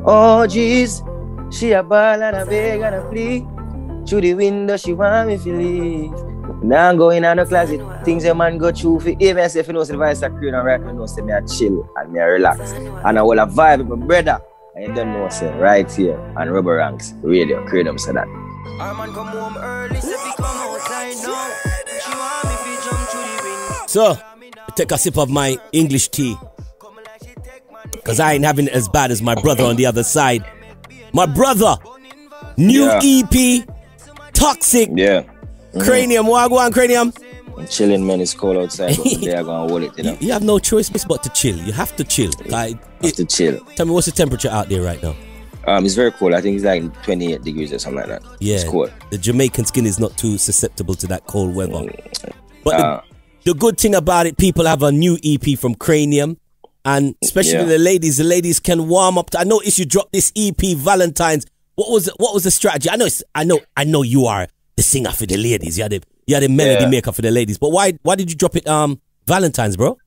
Oh, jeez. She a ball and a beg and a plea. Through the window, she want me to leave. Now I'm going in the closet. Things a man go through. Even if you know the voice of Kranium right now, you know, say me a chill and me a relax. And I will a vibe with my brother. And you don't know, say, right here on Robbo Ranx Radio. Kranium said that. Our man come home early, so we come outside now. She want me to jump through the window. So, take a sip of my English tea. Because I ain't having it as bad as my brother on the other side. My brother, new EP, Toxic. Yeah. Kranium, what go on, Kranium? I'm chilling, man. It's cold outside, but today I'm gonna hold it, you know. You have no choice but to chill. You have to chill. Like, have to chill. Tell me, what's the temperature out there right now? It's very cold. I think it's like 28 degrees or something like that. Yeah, it's cold. The Jamaican skin is not too susceptible to that cold weather. But the good thing about it, people have a new EP from Kranium. And especially the ladies can warm up. I noticed you dropped this EP Valentine's. What was the strategy? I know you are the singer for the ladies. You had the melody maker for the ladies. But why did you drop it Valentine's, bro?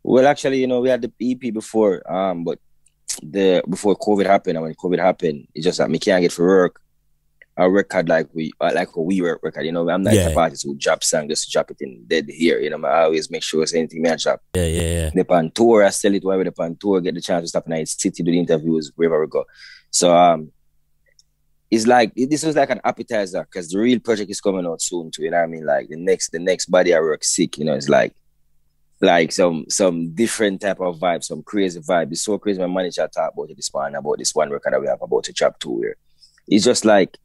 Well, actually, you know, we had the EP before, but before COVID happened, and when COVID happened, it's just that me can't get for work. A record like a we work record, you know. I'm not the artist who drop song just to drop it in dead here, you know. I always make sure it's anything me I drop. Yeah. They on tour, I sell it while we're on tour, get the chance to stop in Night City, do the interviews wherever we go. So it's like this was like an appetizer because the real project is coming out soon too. You know what I mean? Like the next body I work sick, you know. It's like some different type of vibe, some crazy vibe. It's so crazy. My manager talked about this one record that we have about to drop 2 here. It's just like.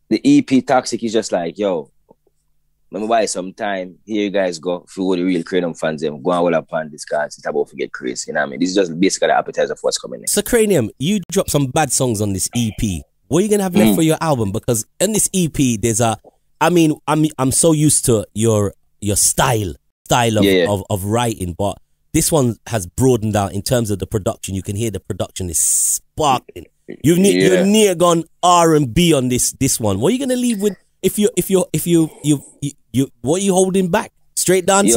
The EP Toxic is just like, yo, let me buy some time. Here you guys go. If you were the real Kranium fans, them go and all up on this guys. It's about to get crazy. You know what I mean? This is just basically the appetizer of what's coming next. So Kranium, you dropped some bad songs on this EP. What are you gonna have left for your album? Because in this EP, there's I'm so used to your style of writing, but this one has broadened out in terms of the production. You can hear the production is sparkling. You're near gone R&B on this one. What are you gonna leave with if you what are you holding back? Straight dance?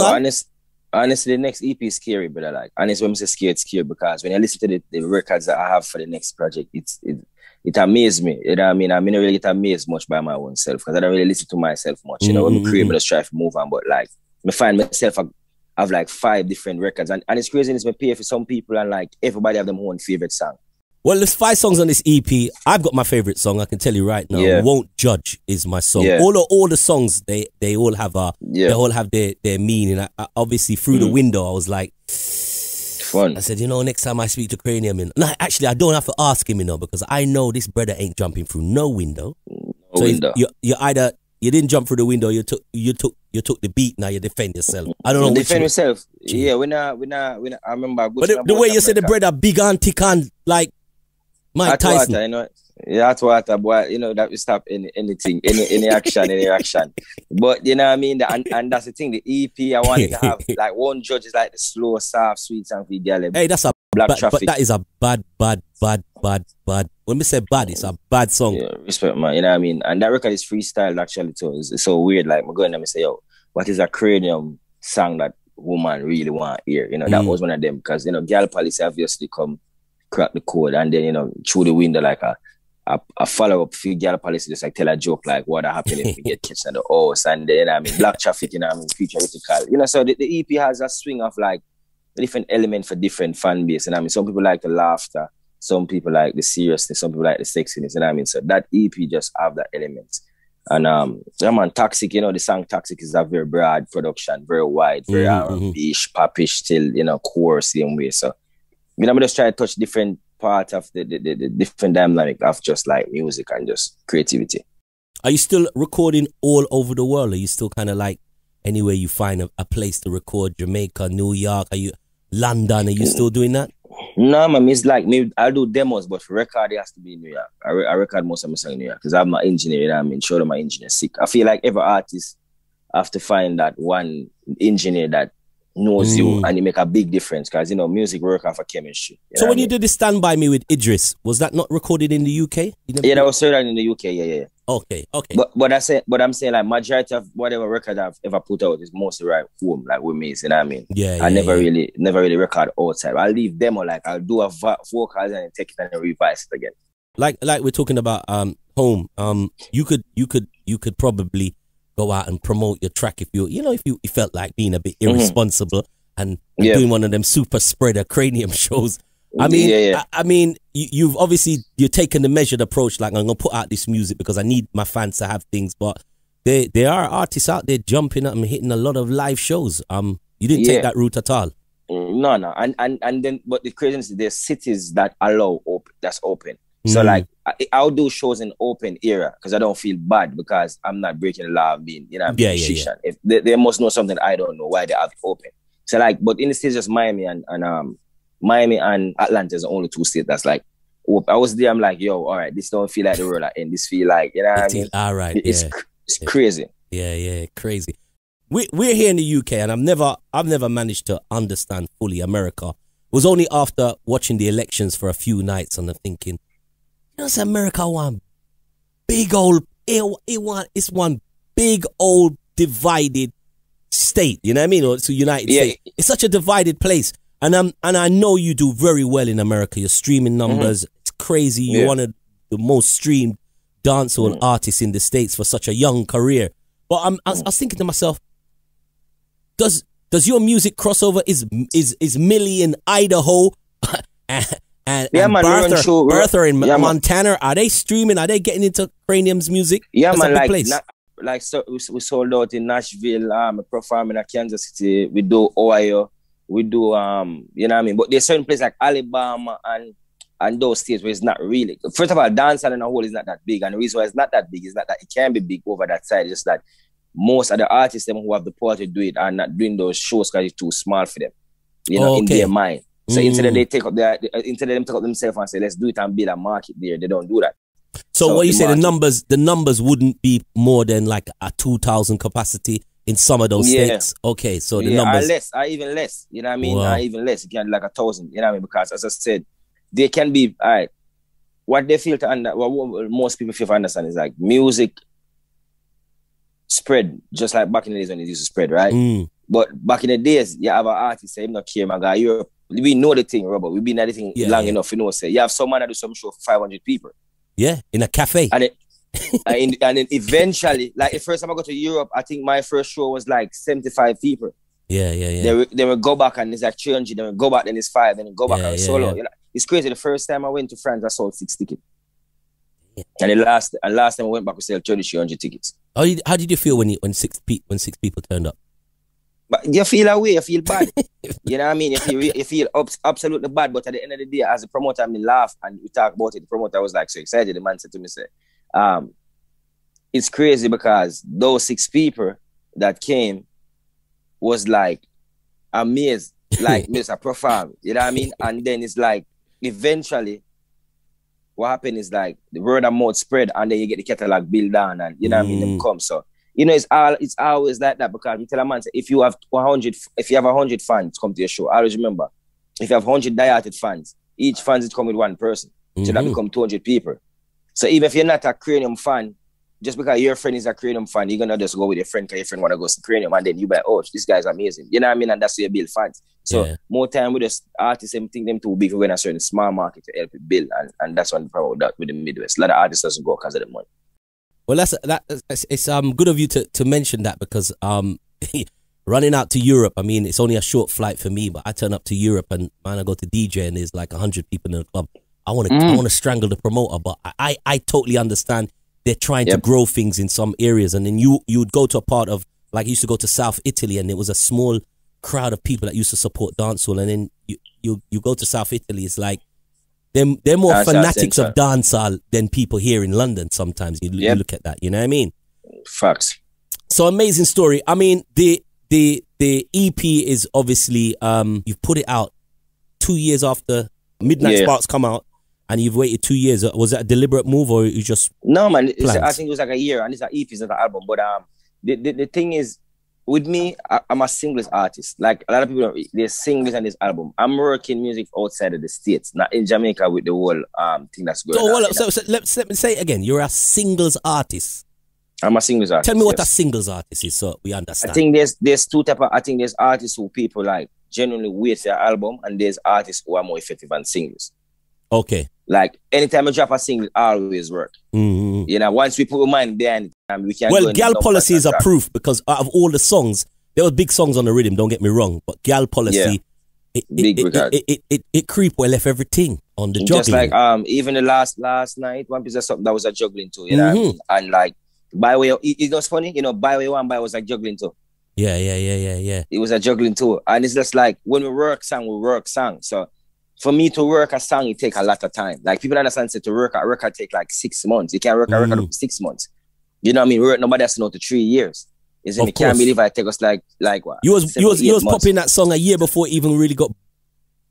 Honestly, the next EP is scary, but I like honestly when I say scared, it's scary because when I listen to the records that I have for the next project, it amazes me. You know what I mean? I mean, I really get amazed much by my own self because I don't really listen to myself much. You know, when I create, I just try to move on, but like I find myself I have like 5 different records, and it's crazy. It's me pay for some people, and like everybody have their own favorite song. Well, there's 5 songs on this EP. I've got my favorite song. I can tell you right now. Yeah. Won't Judge is my song. Yeah. All the songs they all have they all have their meaning. I obviously through the window I was like, fun. I said, you know, next time I speak to Kranium, no, actually I don't have to ask him, you know, because I know this brother ain't jumping through no window. You either you didn't jump through the window, you took the beat. Now you defend yourself. I don't know. Defend yourself. Yeah, when I remember. But the way you say the brother big and thick and like. Mike Tyson. Water, you know, that's water, boy. You know that we stop anything, any action. But you know what I mean, and that's the thing. The EP I wanted to have like One Judge is like the slow, soft, sweet song for the girl. Hey, that's a Black Traffic. But that is a bad. When we say bad, it's a bad song. Yeah, respect, man. You know what I mean. And that record is freestyle actually too. It's so weird. Like I'm going and say, yo, what is a Kranium song that woman really want to hear? You know, that was one of them because you know, Girl Policy obviously come. Crack the code and then, you know, through the window like a follow-up for Girl Policy, just like tell a joke like what happened if we get catched on the horse and then, you know I mean, Black Traffic, you know I mean, futuritical. You know, so the EP has a swing of like a different element for different fan base. And I mean, some people like the laughter, some people like the seriousness, some people like the sexiness, you know what I mean? So that EP just have that element. And man, Toxic, you know, the song Toxic is a very broad production, very wide, very R&B-ish, popish, still, you know, core same way. So you know, I'm just trying to touch different parts of the different dynamic of just like music and just creativity. Are you still recording all over the world? Are you still kind of like anywhere you find a place to record? Jamaica, New York, are you London? Are you still doing that? No, man, it's like me. I'll do demos, but for record, it has to be in New York. I record most of my songs in New York because I'm my engineer. You know what I mean? Show them my engineer sick. I feel like every artist have to find that one engineer that knows you and you make a big difference because, you know, music work off of chemistry. So when you did the Stand By Me with Idris, was that not recorded in the UK? Yeah, that was recorded in the UK, yeah. Okay. But I'm saying like majority of whatever record I've ever put out is mostly right home, like with me. You know what I mean? I never really record outside. I'll leave demo, like I'll do a vocals and take it and revise it again. Like we're talking about home. You could probably go out and promote your track if you felt like being a bit irresponsible and doing one of them super spreader Kranium shows. I mean, I mean, you've obviously taken the measured approach. Like, I'm gonna put out this music because I need my fans to have things. But there are artists out there jumping up and hitting a lot of live shows. You didn't take that route at all. No, and then, but the craziness is there's cities that allow that's open. So like, I'll do shows in open area because I don't feel bad because I'm not breaking the law of being, a musician. If they must know something I don't know why they have it open. So like, but in the states, just Miami and Atlanta is the only two states that's like, I was there, I'm like, yo, all right, this don't feel like the world I in. This feel like, you know what I mean? All right, it's crazy. Yeah, crazy. We're here in the UK, and I've never managed to understand fully America. It was only after watching the elections for a few nights and I'm thinking, America one big old, it's one big old divided state. You know what I mean? Or it's a United States. It's such a divided place. And I know you do very well in America. Your streaming numbers, it's crazy. You're one of the most streamed dancehall artists in the States for such a young career. But I was thinking to myself, does your music crossover is Millie in Idaho and Bertha in Montana? Are they streaming? Are they getting into Kranium's music? Yeah, man. So we sold out in Nashville. Performing in Kansas City. We do Ohio. We do, you know what I mean? But there's certain places like Alabama and those states where it's not really. First of all, dancehall in a whole is not that big. And the reason why it's not that big is not that it can be big over that side. It's just that most of the artists them who have the power to do it are not doing those shows because it's too small for them, in their mind. So instead of them take up themselves and say, let's do it and build a market there, they don't do that. So what you say, the numbers wouldn't be more than like a 2,000 capacity in some of those states. Okay, so the numbers are even less. You know what I mean? Wow. Even less. It can be like 1,000. You know what I mean? Because as I said, they can be all right. What they feel what most people feel to understand is like music spread just like back in the days when it used to spread, right? But back in the days, you have an artist say, "I'm not care, my guy. We know the thing, Robbo. We've been at the thing long enough. You know, say you have someone that do some show for 500 people. Yeah, in a cafe. And then eventually, like the first time I go to Europe, I think my first show was like 75 people. Yeah. They will go back and it's like 300, then we go back, then it's 5, then go back and solo. You know, it's crazy. The first time I went to France, I sold 6 tickets. Yeah. And the last time I went back, we sold 300 tickets. How did you feel when six people turned up? But you feel away, you feel bad. You know what I mean? You feel absolutely bad. But at the end of the day, as a promoter, I laugh and we talk about it. The promoter was like so excited. The man said to me, it's crazy because those 6 people that came was like amazed, like Mr. Perform. You know what I mean? And then it's like eventually what happened is like the word of mouth spread and then you get the catalog built down and you know what I mean, them come. So it's always like that because you tell a man, if you have 100 fans come to your show, always remember, if you have 100 dieted fans, each fan is come with one person. So that become 200 people. So even if you're not a Kranium fan, just because your friend is a Kranium fan, you're gonna just go with your friend because your friend wanna go see Kranium and then you be like, oh, this guy's amazing. You know what I mean? And that's where you build fans. So more time with the artists and think them too big for when a certain small market to help it build. And that's one problem with the Midwest. A lot of artists doesn't go because of the money. Well, it's good of you to mention that because running out to Europe, I mean, it's only a short flight for me, but I turn up to Europe and man, I go to DJ and there's like 100 people in the club. I want to strangle the promoter, but I totally understand they're trying to grow things in some areas, and then you would go to a part of, like, you used to go to South Italy, and there was a small crowd of people that used to support dancehall, and then you go to South Italy, it's like they're more fanatics of dancehall than people here in London. Sometimes you look at that, you know what I mean? Facts. So amazing story. I mean, the EP is obviously you've put it out 2 years after Midnight Sparks come out. And you've waited 2 years. Was that a deliberate move or you just... No, man. I think it was like a year. And it's an EP, it's not an album. But the thing is, with me, I'm a singles artist. Like a lot of people, there's singles on this album. I'm working music outside of the States, not in Jamaica with the whole thing that's going on. So let me say it again. You're a singles artist. I'm a singles artist. Tell me what a singles artist is, so we understand. I think there's two type of. I think there's artists who people like genuinely wait for their album, and there's artists who are more effective on singles. Okay. Like anytime I drop a single, it always work. Mm-hmm. You know, once we put our mind behind it, we can. Well, Gal Policy is a proof, because out of all the songs, there were big songs on the rhythm. Don't get me wrong, but Gal Policy, it creep well left everything on the juggling. Just like even the last night, one piece of something that was a juggling too. You know, what I mean? And like by way, it was funny. You know, by way one by was like juggling too. Yeah. It was a juggling too, and it's just like when we work song. So for me to work a song, it take a lot of time. Like people understand, say to work a record take like 6 months. You can't work a record for 6 months. You know what I mean? Work nobody has to know to 3 years. Isn't it? Can't believe I take us like what? You was popping that song a year before it even really got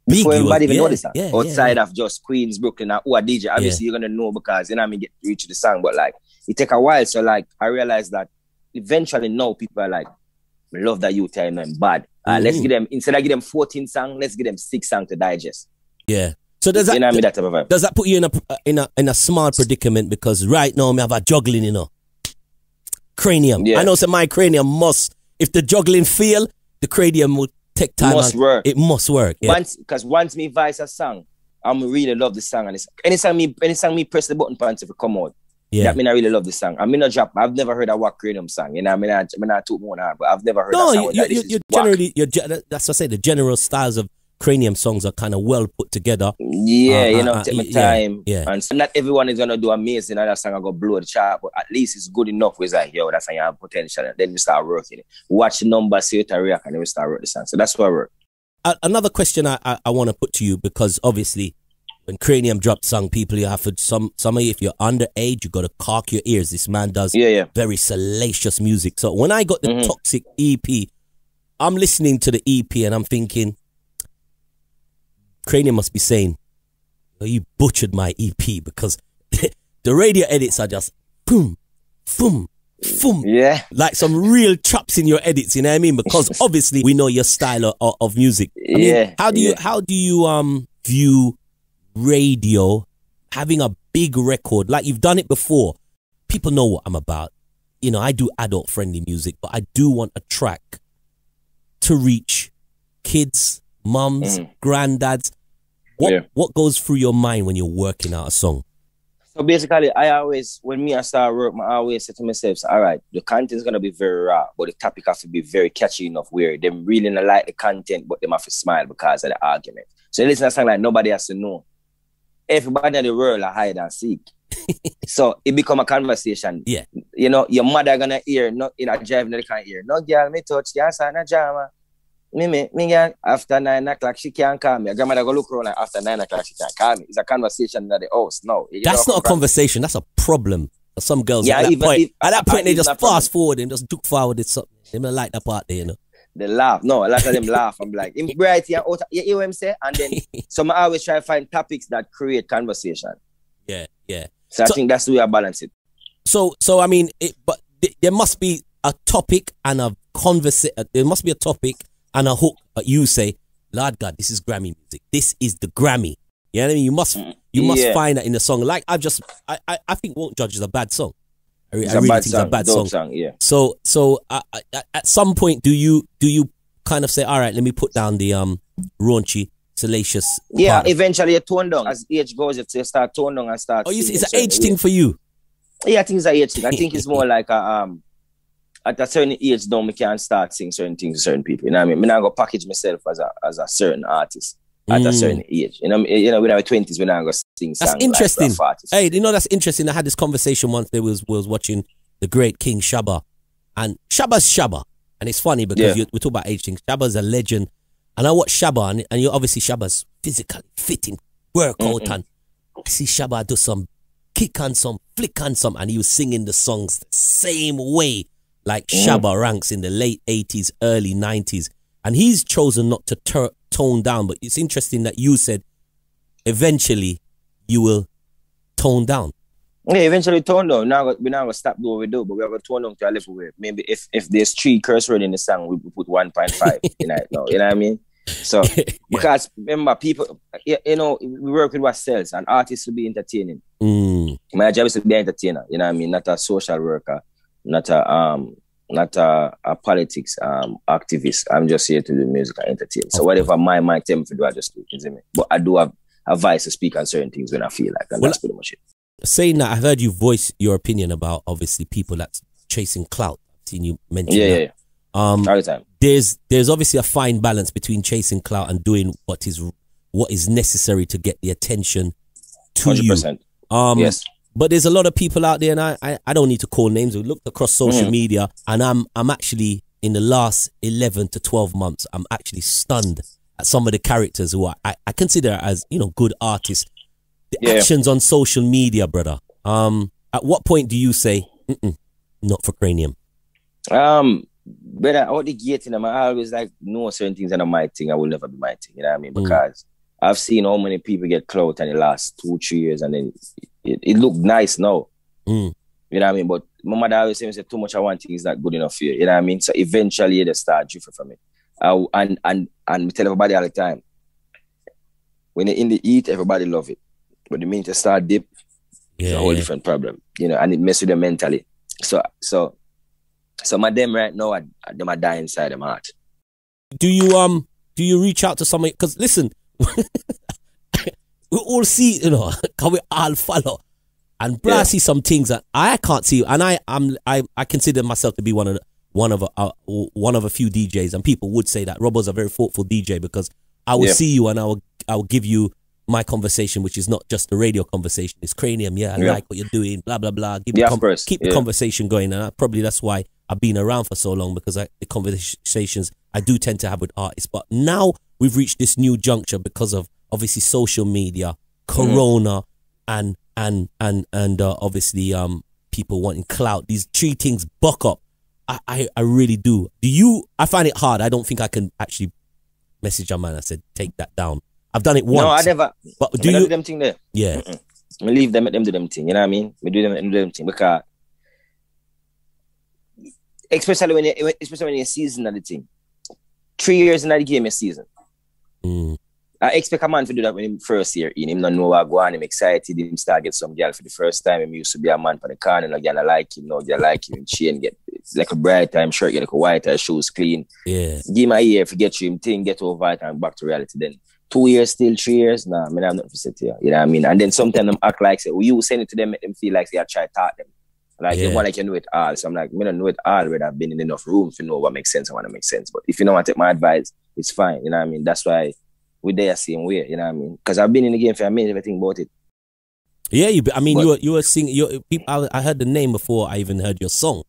big. Before everybody even noticed that. Outside of just Queens, Brooklyn, and who a DJ, obviously you're gonna know because you know what I mean, get to reach the song. But like it take a while. So like I realized that eventually now people are like, we love that you tell them bad. Let's give them, instead of give them 14 songs, let's give them 6 songs to digest. Yeah. So does that, you know what I mean, that type of vibe. Does that put you in a small predicament? Because right now I have a juggling, you know. Cranium. Yeah. I know, so my cranium must, if the juggling fail, the cranium will take time. It must work. Yeah. Once me voice a song, I'm really love the song, and anytime me press the button pants if it come out. Yeah. That mean I really love the song. I mean, I've never heard a Wack Cranium song. You know, I mean, I took more on, but I've never heard that song. That's what I say. The general styles of Cranium songs are kind of well put together. Yeah, take my time. Yeah. And so not everyone is gonna do amazing, and that song I go blow the chart, but at least it's good enough. Where it's like, yo, that song have potential. And then we start working it. Watch the numbers, see it a react, and then we start working the song. So that's what I work. Another question I want to put to you, because obviously when Cranium drops song, people, you have to, some of you, if you're underage, you got to cock your ears. This man does very salacious music. So when I got the Toxic EP, I'm listening to the EP and I'm thinking, Kranium must be saying, oh, you butchered my EP, because the radio edits are just boom, boom, boom. Yeah. Like some real chops in your edits, you know what I mean? Because obviously we know your style of music. I mean, how do you view radio, having a big record? Like, you've done it before. People know what I'm about. You know, I do adult friendly music, but I do want a track to reach kids, mums, granddads. What goes through your mind when you're working out a song? So basically, when I start work, I always say to myself, all right, the content's going to be very raw, but the topic has to be very catchy enough where they really don't like the content, but they have to smile because of the argument. So you listen to a song like Nobody Has to Know. Everybody in the world are hide and seek. So it become a conversation. Yeah. You know, your mother going to hear, not in a drive, they can't hear. No girl, me touch, the answer in a drama. Me girl, after 9 o'clock, she can't call me. Your grandmother go look around, like, after 9 o'clock, she can't call me. It's a conversation at the house. No. That's not a conversation. That's a problem. Some girls, at that point, they just fast forward and just look forward. It's something. They don't like that part there, you know. They laugh. No, a lot of them laugh. I'm like, I'm bright here. You hear what I'm saying? And then, so I always try to find topics that create conversation. Yeah. So I think that's the way I balance it. So I mean, but there must be a topic and a conversation. There must be a topic and a hook. You say, Lord God, this is Grammy music. This is the Grammy. You know what I mean? You must find that in the song. Like I think Won't Judge is a bad song. I really think it's a bad song. Yeah. So at some point, do you kind of say, all right, let me put down the raunchy, salacious? Yeah, part. Eventually you tone down. As age goes, you start tone down and start. Oh, it's an age thing for you. Yeah, I think it's an age thing. I think it's more like at a certain age, we can start singing certain things to certain people. You know what I mean? I'm not gonna package myself as a certain artist at a certain age. You know, when I was 20s, when I go sing songs. That's interesting. Like hey, you know, that's interesting. I had this conversation once. They was watching the great King Shabba, and Shabba's Shabba, and it's funny because we talk about age things. Shabba's a legend, and I watch Shabba, and you obviously Shabba's physically fitting, workout, and I see Shabba do some kick on some, flick on some, and he was singing the songs the same way like Robbo Ranx in the late 80s, early 90s. And he's chosen not to tone down. But it's interesting that you said eventually you will tone down. Yeah, eventually tone down. We're not gonna stop doing what we do, but we're gonna tone down to a level where maybe if there's 3 curse words in the song, we put 1.5 in it now. You know what I mean? So because remember, people, you know, we work with what sells, and artists will be entertaining. My job is to be an entertainer. You know what I mean? Not a social worker, not a politics activist. I'm just here to do music and entertain. So whatever my mind tell me to do, I just do. You see me? But I do have a voice to speak on certain things when I feel like, and that's pretty much it. Saying that, I've heard you voice your opinion about obviously people that's chasing clout. I've seen you mention that. Yeah. All the time. There's obviously a fine balance between chasing clout and doing what is necessary to get the attention to 100%. you. Yes. But there's a lot of people out there, and I don't need to call names. We looked across social media, and I'm actually, in the last 11 to 12 months, I'm actually stunned at some of the characters who I consider as, you know, good artists. The actions on social media, brother. At what point do you say, not for Kranium? But out the gate, I always like know certain things are not my thing. I will never be my thing. You know what I mean? Because I've seen how many people get clout in the last 2-3 years, and then it looked nice now. You know what I mean? But my mother always says too much I want things is not good enough for you. You know what I mean? So eventually they start drifting from it. And we tell everybody all the time, when you're in the heat, everybody love it. But the minute you start dip, it's a whole different problem. You know, and it messes with them mentally. So my them right now, them are dying inside them heart. Do you reach out to somebody? Because listen, we all see, you know, can we all follow? And bro, I see some things that I can't see, and I consider myself to be one of a few DJs, and people would say that Robbo's a very thoughtful DJ, because I will see you and I will give you my conversation, which is not just a radio conversation. It's Kranium, I like what you're doing, blah blah blah. Keep the conversation going, and probably that's why I've been around for so long, because the conversations I do tend to have with artists. But now we've reached this new juncture because of obviously social media, Corona, and obviously people wanting clout. These 3 things buck up. I really do. I find it hard. I don't think I can actually message a man. I said, take that down. I've done it once. No, I never. But do you do them thing there? Yeah. We leave them, let them do them thing. You know what I mean? We do them thing, because especially when you're season of the thing. 3 years in the game, a season. I expect a man to do that when him first year in. Him not know what go on, him excited, him start get some girl for the first time. Him used to be a man for the corner, no girl like him, no girl like him. Chain get like a bright time shirt, get like a white shoes clean. Yeah. Give him a year to get you him thing, get over it and back to reality. Then 2 years still, 3 years, nah, I mean, I'm not for sit here. You know what I mean? And then sometimes them act like, say, you send it to them, make them feel like they are trying to talk them. Like, they want like you know it all. So I'm like, I don't know it all, but I've been in enough room to know what makes sense and what makes sense. But if you don't want to take my advice, it's fine. You know what I mean? That's why we're there same way. You know what I mean? Because I've been in the game for a minute, everything about it. Yeah, you were singing. I heard the name before I even heard your song.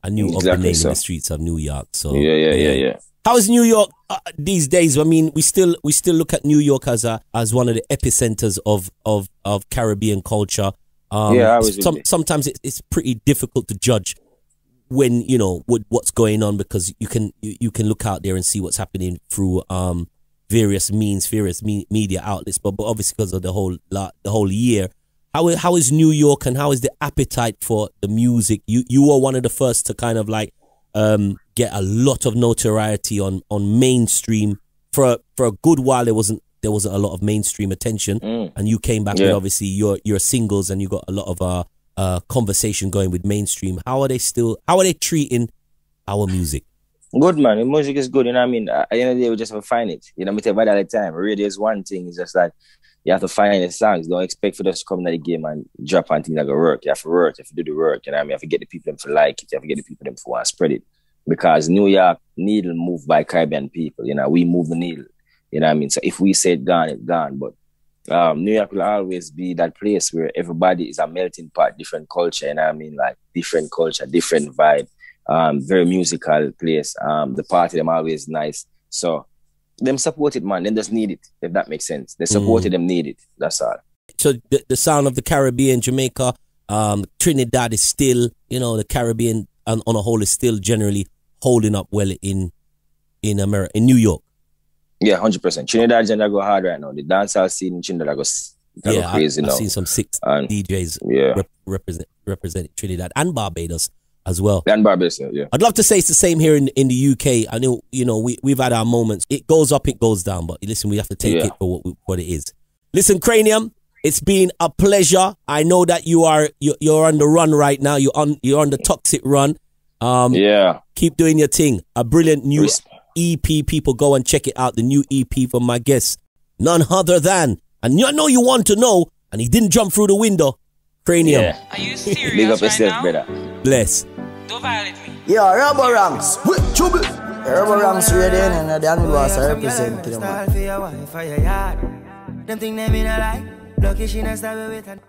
I knew of the name in the streets of New York. So yeah. How is New York these days? I mean, we still look at New York as one of the epicenters of Caribbean culture. Sometimes it's pretty difficult to judge when you know what's going on, because you can look out there and see what's happening through various media outlets. But obviously because of the whole year, how is New York and how is the appetite for the music? You were one of the first to kind of like get a lot of notoriety on mainstream. For a good while there wasn't a lot of mainstream attention, and you came back with obviously your singles, and you got a lot of conversation going with mainstream. How are they treating our music? Good, man. The music is good, you know what I mean? At the end of the day, we just have to find it. You know, we tell you all the time. Radio is one thing. It's just like you have to find the songs. Don't expect for us to come into the game and drop on things that go work. You have to work. You have to do the work. You know what I mean? You have to get the people them to like it. You have to get the people them to want to spread it. Because New York needle moved by Caribbean people. You know, we move the needle. You know what I mean? So if we say it gone, it's gone. But New York will always be that place where everybody is a melting pot, different culture. You know what I mean? Like different culture, different vibe. Very musical place. The party them always nice. So them support it, man. Them just need it, if that makes sense. They supported them, need it. That's all. So the sound of the Caribbean, Jamaica, Trinidad is still, you know, the Caribbean on a whole is still generally holding up well in America, in New York. Yeah, 100%. Trinidad go hard right now. The dancehall scene in Trinidad goes Yeah, crazy I've seen some sick DJs represent Trinidad and Barbados as well. And Barbados, yeah. I'd love to say it's the same here in the UK. I know, we've had our moments. It goes up, it goes down, but listen, we have to take it for what it is. Listen, Kranium, it's been a pleasure. I know that you're on the run right now. You're on the toxic run. Keep doing your thing. A brilliant new EP. People go and check it out. The new EP from my guest, none other than, and I know you want to know, and he didn't jump through the window. Kranium. Yeah. Are you serious? Big up yourself, brother. Bless. Don't violate me. Yo, Robbo Ranx. Robbo Ranx Radio, and Dan was representing them. Them think they mean a lie. Lucky she not start with